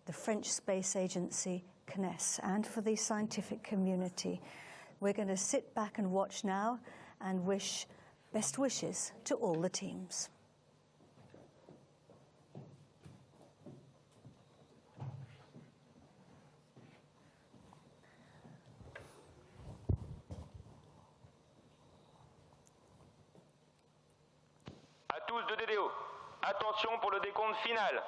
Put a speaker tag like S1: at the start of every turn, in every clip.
S1: the French space agency CNES, and for the scientific community. We're going to sit back and watch now and wish best wishes to all the teams.
S2: À tous de DDO, attention pour le décompte final.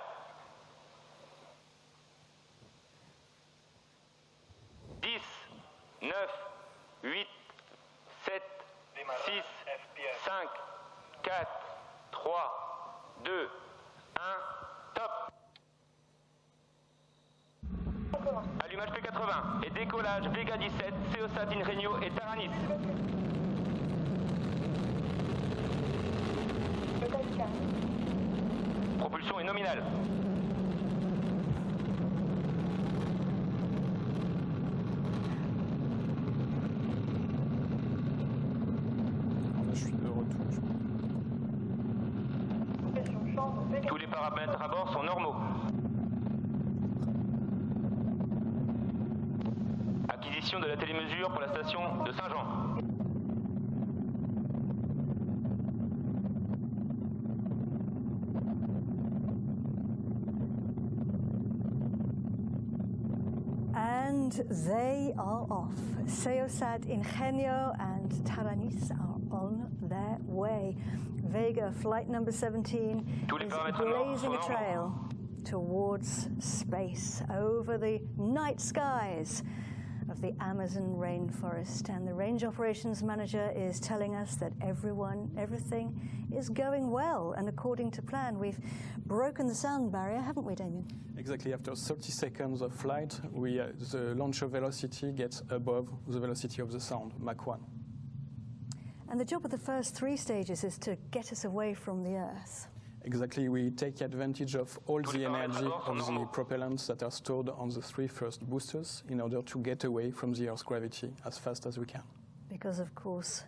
S2: 10, 9, 8, 7, 6, 5, 4, 3, 2, 1, top. Allumage P80 et décollage Vega 17, SEOSAT, Ingenio et Taranis. Propulsion est nominale.
S3: Je suis de retour.
S2: Tous les paramètres à bord sont normaux. Acquisition de la télémesure pour la station de Saint-Jean.
S1: And they are off. SEOSAT, Ingenio and Taranis are on their way. Vega, flight number 17, is blazing a trail towards space over the night skies of the Amazon rainforest. And the range operations manager is telling us that everything is going well and according to plan. We've broken the sound barrier, haven't we, Damien?
S3: Exactly. After 30 seconds of flight, the launcher velocity gets above the velocity of the sound, Mach 1.
S1: And the job of the first 3 stages is to get us away from the Earth.
S3: Exactly. We take advantage of all the energy of the propellants that are stored on the 3 first boosters in order to get away from the Earth's gravity as fast as we can.
S1: Because, of course,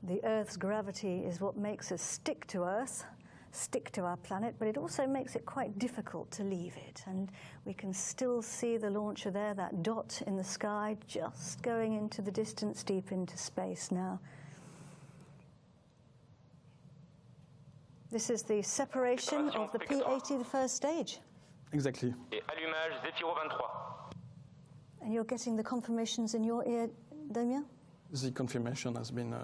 S1: the Earth's gravity is what makes us stick to Earth, stick to our planet, but it also makes it quite difficult to leave it. And we can still see the launcher there, that dot in the sky, just going into the distance, deep into space now. This is the separation of the P80, the first stage.
S3: Exactly.
S2: Et allumage Zefiro 23.
S1: And you're getting the confirmations in your ear, Damien?
S3: The confirmation has been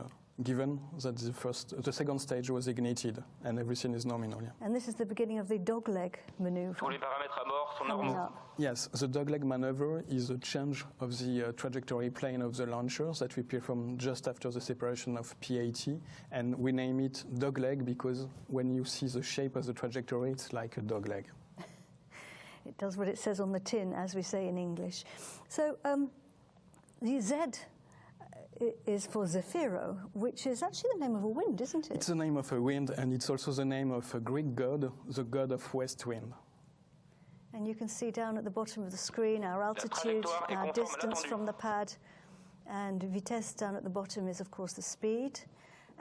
S3: given that the second stage was ignited and everything is nominal. Yeah.
S1: And this is the beginning of the dogleg maneuver.
S2: Tous les paramètres à bord sont
S1: Coming
S2: normaux.
S1: up.
S3: Yes, the dogleg maneuver is a change of the trajectory plane of the launcher that we perform just after the separation of P80, and we name it dogleg because when you see the shape of the trajectory, it's like a dogleg.
S1: It does what it says on the tin, as we say in English. So the Z is for Zefiro, which is actually the name of a wind, isn't it?
S3: It's the name of a wind, and it's also the name of a Greek god, the god of west wind.
S1: And you can see down at the bottom of the screen our altitude, our distance from the pad, and vitesse down at the bottom is, of course, the speed.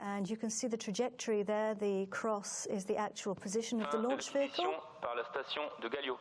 S1: And you can see the trajectory there. The cross is the actual position of the launch vehicle.
S2: Par la station de Galio.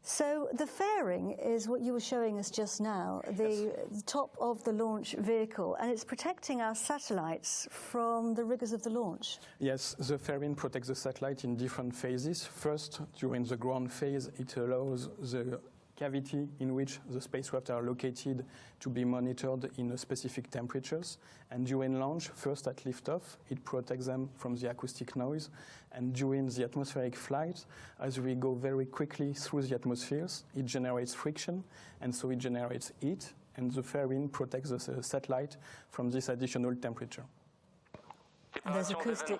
S1: So the fairing is what you were showing us just now, the top of the launch vehicle, and it's protecting our satellites from the rigors of the launch.
S3: Yes, the fairing protects the satellite in different phases. First, during the ground phase, it allows the cavity in which the spacecraft are located to be monitored in specific temperatures. And during launch, first at liftoff, it protects them from the acoustic noise. And during the atmospheric flight, as we go very quickly through the atmospheres, it generates friction, and so it generates heat, and the fairing protects the satellite from this additional temperature.
S1: And those acoustic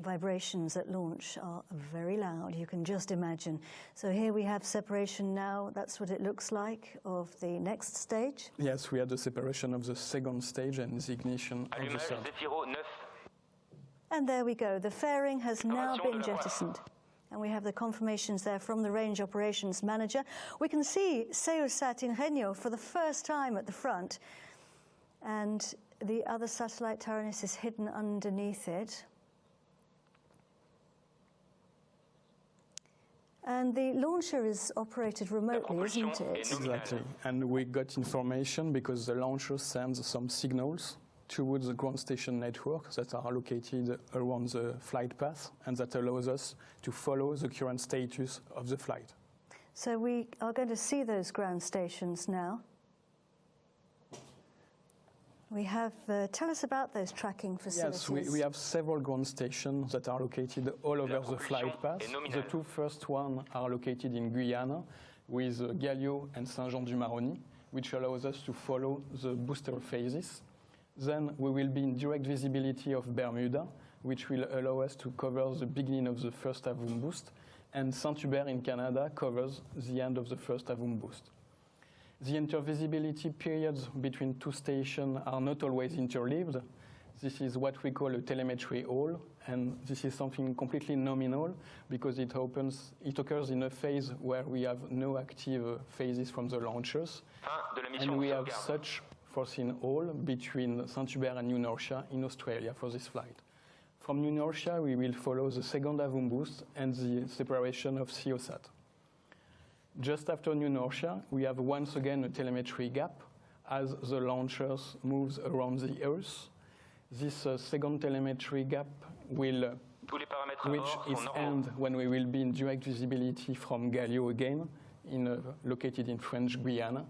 S1: vibrations at launch are very loud, you can just imagine. So here we have separation now, that's what it looks like, of the next stage.
S3: Yes, we had the separation of the second stage and the ignition of the
S2: Allumage
S3: third.
S2: Zefiro 9.
S1: And there we go, the fairing has now been jettisoned. And we have the confirmations there from the range operations manager. We can see SEOSAT Ingenio for the first time at the front. And the other satellite, Taranis, is hidden underneath it. And the launcher is operated remotely, isn't it?
S3: Exactly. And we got information because the launcher sends some signals towards the ground station network that are located around the flight path, and that allows us to follow the current status of the flight.
S1: So we are going to see those ground stations now. We have, tell us about those tracking facilities.
S3: Yes, we have several ground stations that are located all over the flight path. The two first ones are located in Guyana with Galio and Saint-Jean-du-Maroni, which allows us to follow the booster phases. Then we will be in direct visibility of Bermuda, which will allow us to cover the beginning of the first AVOOM boost, and Saint-Hubert in Canada covers the end of the first AVOOM boost. The intervisibility periods between two stations are not always interleaved. This is what we call a telemetry hole, and this is something completely nominal because it occurs in a phase where we have no active phases from the launchers, and we have such foreseen hole between Saint-Hubert and New Norcia in Australia for this flight. From New Norcia, we will follow the second AVOOM boost and the separation of SEOSAT. Just after New Norcia, we have once again a telemetry gap as the launchers moves around the Earth. This second telemetry gap will reach its end when we will be in direct visibility from Galio again, located in French Guiana.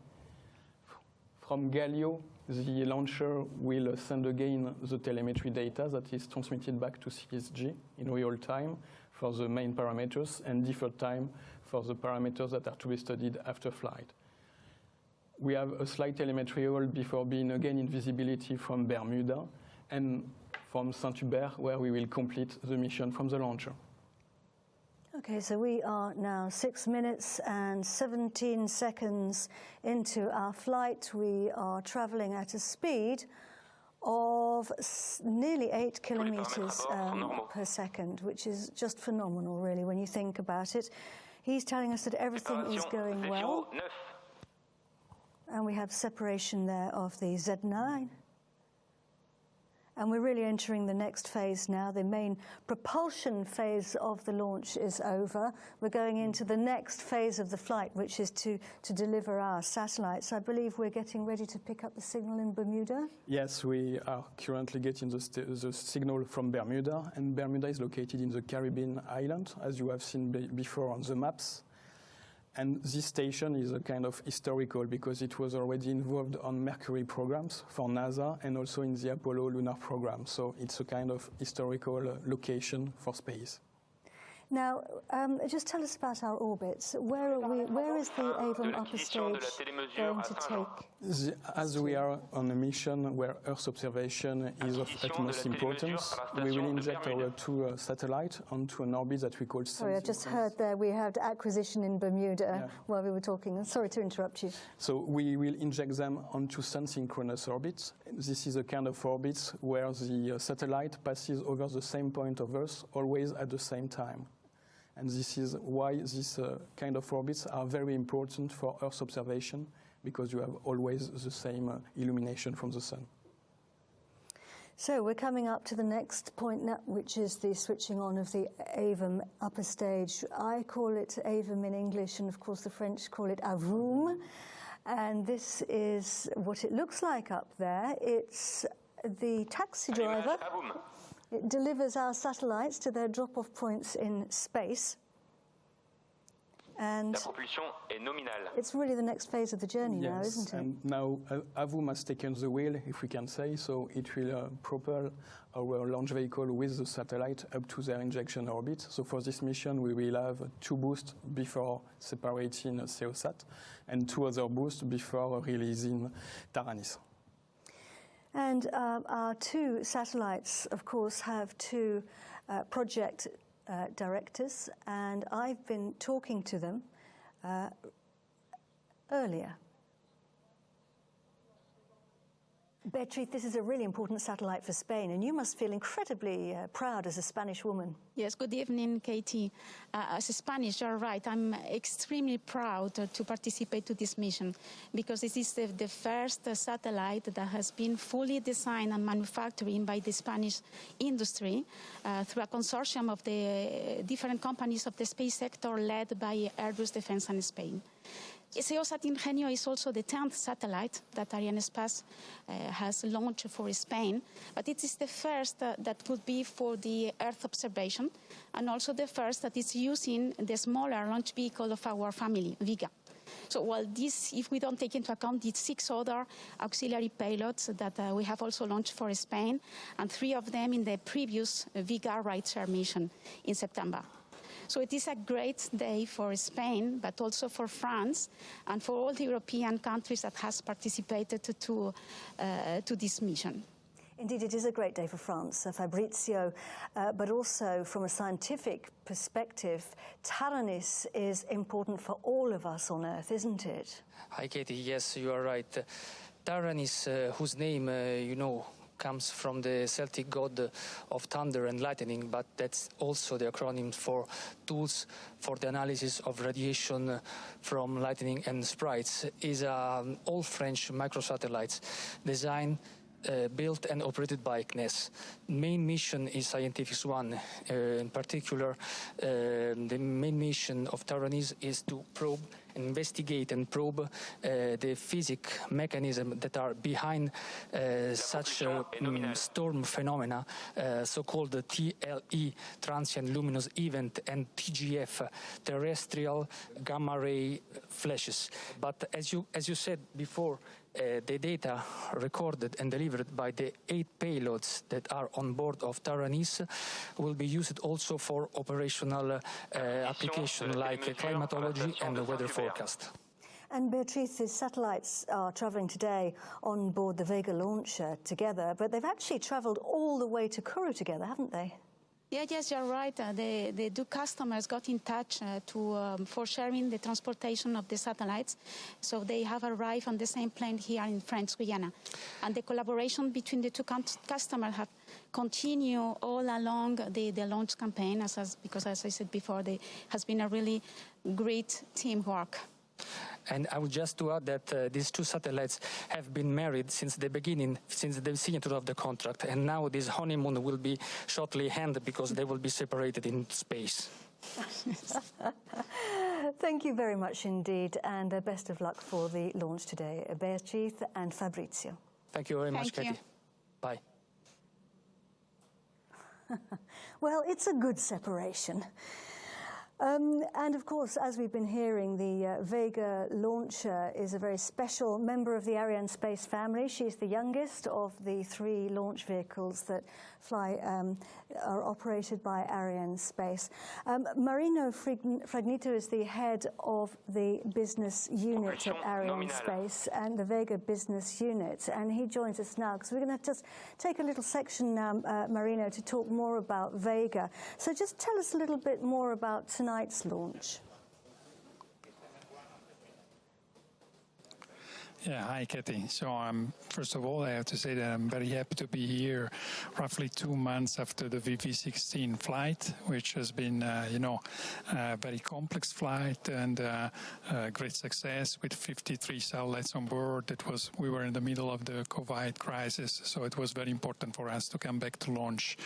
S3: From Galio, the launcher will send again the telemetry data that is transmitted back to CSG in real time for the main parameters and deferred time for the parameters that are to be studied after flight. We have a slight telemetry hole before being again in visibility from Bermuda and from Saint-Hubert, where we will complete the mission from the launcher.
S1: Okay, so we are now 6 minutes and 17 seconds into our flight. We are traveling at a speed of nearly 8 kilometers per second, which is just phenomenal, really, when you think about it. He's telling us that everything is going well. And we have separation there of the Z9. And we're really entering the next phase now. The main propulsion phase of the launch is over. We're going into the next phase of the flight, which is to deliver our satellites. I believe we're getting ready to pick up the signal in Bermuda.
S3: Yes, we are currently getting the signal from Bermuda, and Bermuda is located in the Caribbean island, as you have seen before on the maps. And this station is a kind of historical because it was already involved on Mercury programs for NASA and also in the Apollo lunar program. So it's a kind of historical location for space.
S1: Now, just tell us about our orbits. Where are we? Where is the AVOOM upper stage going to take?
S3: As we are on a mission where Earth observation is of utmost importance, we will inject our two satellites onto an orbit that we call...
S1: Sorry, I just heard there we had acquisition in Bermuda while we were talking. Sorry to interrupt you.
S3: So we will inject them onto sun-synchronous orbits. This is a kind of orbit where the satellite passes over the same point of Earth always at the same time. And this is why these kind of orbits are very important for Earth observation, because you have always the same illumination from the sun.
S1: So we're coming up to the next point now, which is the switching on of the AVOOM upper stage. I call it AVOOM in English, and of course the French call it AVOOM. And this is what it looks like up there. It's the taxi driver. It delivers our satellites to their drop-off points in space. And it's really the next phase of the journey now, isn't it?
S3: And now AVOOM has taken the wheel, if we can say, so it will propel our launch vehicle with the satellite up to their injection orbit. So for this mission, we will have 2 boosts before separating SEOSAT and 2 other boosts before releasing Taranis.
S1: And our 2 satellites, of course, have 2 project directors, and I've been talking to them earlier. Beatriz, this is a really important satellite for Spain, and you must feel incredibly proud as a Spanish woman.
S4: Yes, good evening, Katie. As a Spanish, you're right. I'm extremely proud to participate to this mission because this is the first satellite that has been fully designed and manufactured by the Spanish industry through a consortium of the different companies of the space sector led by Airbus Defense and Spain. SEOSAT Ingenio is also the 10th satellite that Arianespace has launched for Spain, but it is the first that would be for the Earth observation, and also the first that is using the smaller launch vehicle of our family, Vega. So while this, if we don't take into account the 6 other auxiliary payloads that we have also launched for Spain, and 3 of them in the previous Vega right-share mission in September. So it is a great day for Spain, but also for France and for all the European countries that has participated to this mission.
S1: Indeed, it is a great day for France, Fabrizio, but also from a scientific perspective, Taranis is important for all of us on Earth, isn't it?
S5: Hi, Katie. Yes, you are right. Taranis, whose name you know, comes from the Celtic god of thunder and lightning, but that's also the acronym for Tools for the Analysis of Radiation from Lightning and Sprites, is an all-French microsatellite designed, built and operated by CNES. Main mission is scientific one. In particular, the main mission of Taranis is to probe, investigate and probe the physics mechanism that are behind such storm phenomena, so-called TLE, transient luminous event, and TGF, terrestrial gamma ray flashes. But as you said before, the data recorded and delivered by the 8 payloads that are on board of Taranis will be used also for operational application like climatology and weather forecast.
S1: And Beatrice's satellites are travelling today on board the Vega launcher together, but they've actually travelled all the way to Kourou together, haven't they?
S4: Yeah, yes, you're right. The 2 customers got in touch for sharing the transportation of the satellites. So they have arrived on the same plane here in French Guiana. And the collaboration between the 2 customers have continued all along the launch campaign, because as I said before, there has been a really great teamwork.
S5: And I would just to add that these 2 satellites have been married since the beginning, since the signature of the contract. And now this honeymoon will be shortly ended because they will be separated in space.
S1: Thank you very much indeed, and best of luck for the launch today, Beatriz and Fabrizio.
S5: Thank you very much,
S4: Thank you.
S5: Katie. Bye.
S1: Well, it's a good separation. And of course, as we've been hearing, the Vega launcher is a very special member of the Arianespace family. She's the youngest of the 3 launch vehicles that are operated by Arianespace. Marino Fragnito is the head of the business unit at Arianespace and the Vega business unit, and he joins us now because we're going to just take a little section now, Marino, to talk more about Vega. So just tell us a little bit more about tonight's launch.
S6: Yeah, hi, Katie. So first of all, I have to say that I'm very happy to be here roughly 2 months after the VV16 flight, which has been, a very complex flight and a great success with 53 satellites on board. We were in the middle of the COVID crisis, so it was very important for us to come back to launch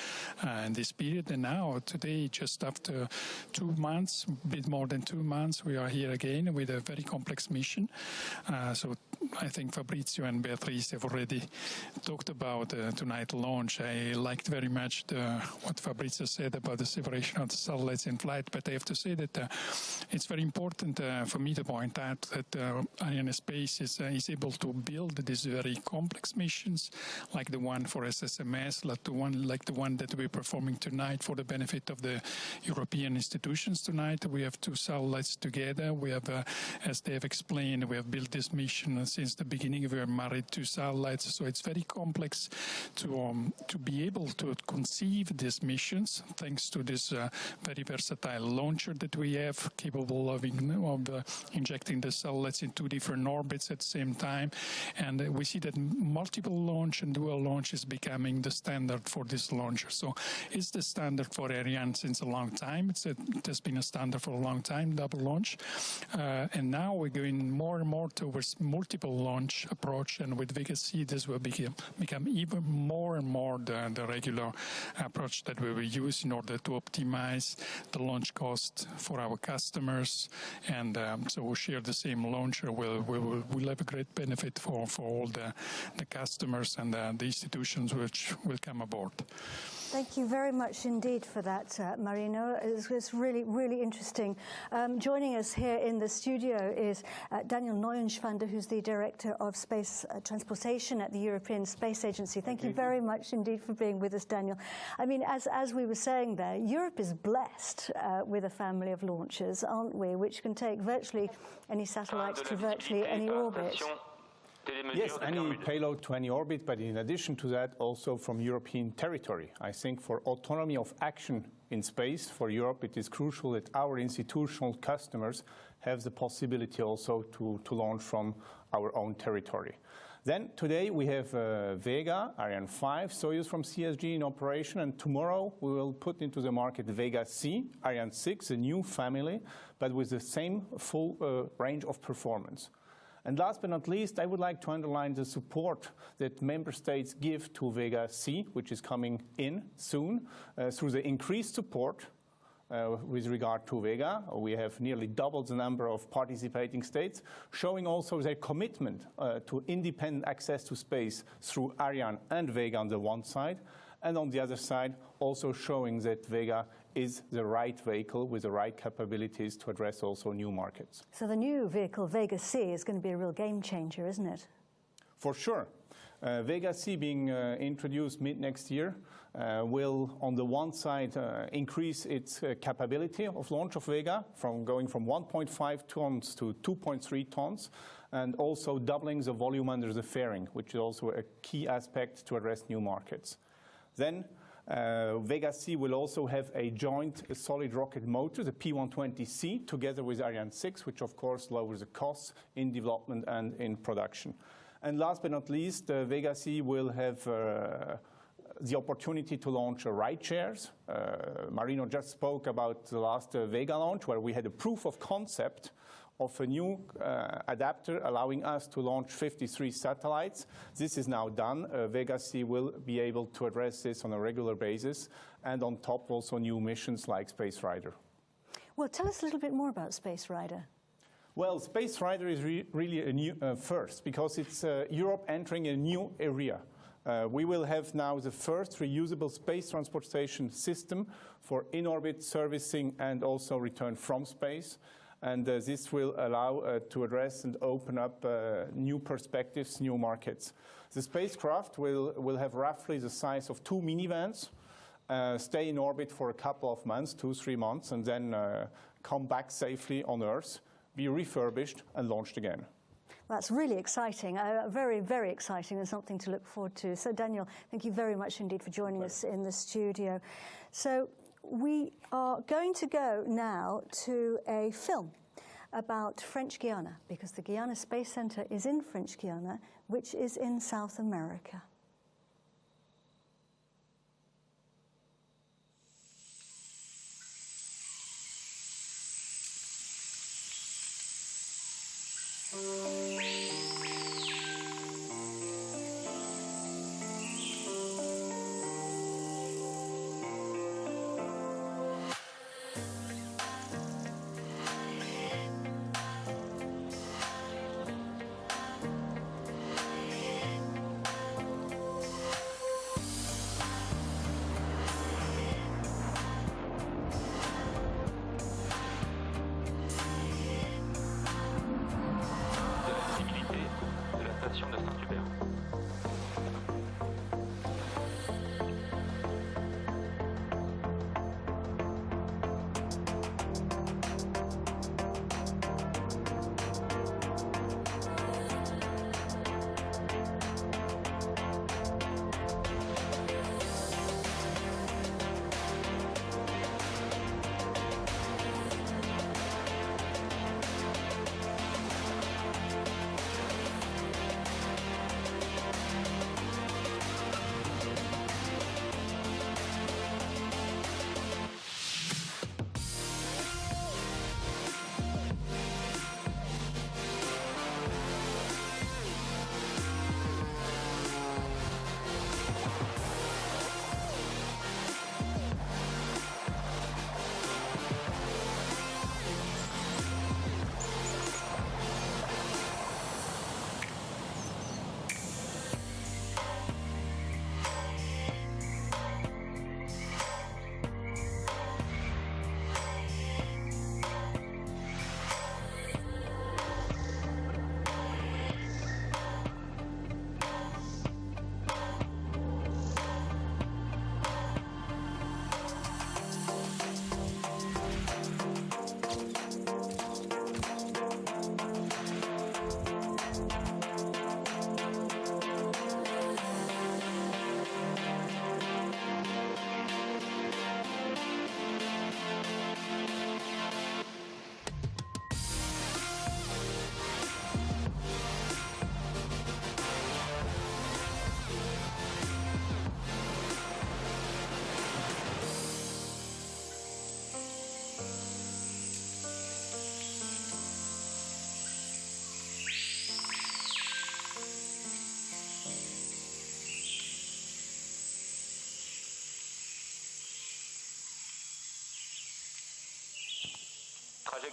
S6: in this period. And now, today, just after 2 months, a bit more than 2 months, we are here again with a very complex mission. So I think Fabrizio and Beatrice have already talked about tonight's launch. I liked very much what Fabrizio said about the separation of the satellites in flight, but I have to say that it's very important for me to point out that Arianespace is able to build these very complex missions, like the one for SSMS, like the one that we're performing tonight for the benefit of the European institutions tonight. We have 2 satellites together. We have, as they have explained, we have built this mission since the beginning we are married to satellites, so it's very complex to be able to conceive these missions thanks to this very versatile launcher that we have, capable of injecting the satellites in 2 different orbits at the same time. And we see that multiple launch and dual launch is becoming the standard for this launcher. So it's the standard for Ariane since a long time. It has been a standard for a long time, double launch. And now we're going more and more towards multiple launch approach, and with Vega C this will become even more and more the regular approach that we will use in order to optimize the launch cost for our customers. And so we'll share the same launcher. We'll have a great benefit for all the customers and the institutions which will come aboard.
S1: Thank you very much indeed for that, Marino. It's really, really interesting. Joining us here in the studio is Daniel Neuenschwander, who's the Director of Space Transportation at the European Space Agency. Thank you very much indeed for being with us, Daniel. I mean, as we were saying there, Europe is blessed with a family of launchers, aren't we, which can take virtually any satellites to virtually any orbit.
S7: Yes, any payload to any orbit, but in addition to that, also from European territory. I think for autonomy of action in space, for Europe, it is crucial that our institutional customers have the possibility also to launch from our own territory. Then today we have Vega, Ariane 5, Soyuz from CSG in operation, and tomorrow we will put into the market Vega C, Ariane 6, a new family, but with the same full range of performance. And last but not least, I would like to underline the support that member states give to Vega C, which is coming in soon, through the increased support with regard to Vega. We have nearly doubled the number of participating states, showing also their commitment to independent access to space through Ariane and Vega on the one side, and on the other side, also showing that Vega is the right vehicle with the right capabilities to address also new markets.
S1: So the new vehicle, Vega C, is going to be a real game changer, isn't it?
S7: For sure. Vega C being introduced mid-next year will, on the one side, increase its capability of launch of Vega, going from 1.5 tons to 2.3 tons, and also doubling the volume under the fairing, which is also a key aspect to address new markets. Then Vega C will also have a joint solid rocket motor, the P120C, together with Ariane 6, which of course lowers the costs in development and in production. And last but not least, Vega C will have the opportunity to launch ride shares. Marino just spoke about the last Vega launch, where we had a proof of concept of a new adapter allowing us to launch 53 satellites. This is now done. Vega C will be able to address this on a regular basis, and on top also new missions like Space Rider.
S1: Well, tell us a little bit more about Space Rider.
S7: Well, Space Rider is really a new first, because it's Europe entering a new area. We will have now the first reusable space transportation system for in-orbit servicing and also return from space. And this will allow to address and open up new perspectives, new markets. The spacecraft will have roughly the size of 2 minivans, stay in orbit for a couple of months, 2-3 months, and then come back safely on Earth, be refurbished and launched again.
S1: That's really exciting, very, very exciting, and something to look forward to. So, Daniel, thank you very much indeed for joining us in the studio. So, we are going to go now to a film about French Guiana, because the Guiana Space Center is in French Guiana, which is in South America.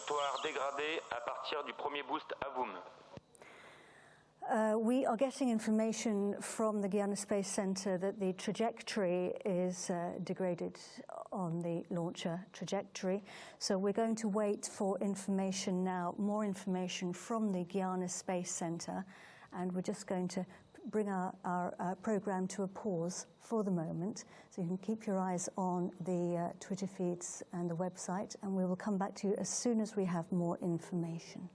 S2: trajectoire dégradée à partir du premier boost AVUM.
S1: We are getting information from the Arianespace Center that the trajectory is degraded on the launcher trajectory. So we're going to wait for information now, more information from the Arianespace Center, and we're just going to bring our program to a pause for the moment. So you can keep your eyes on the Twitter feeds and the website, and we will come back to you as soon as we have more information.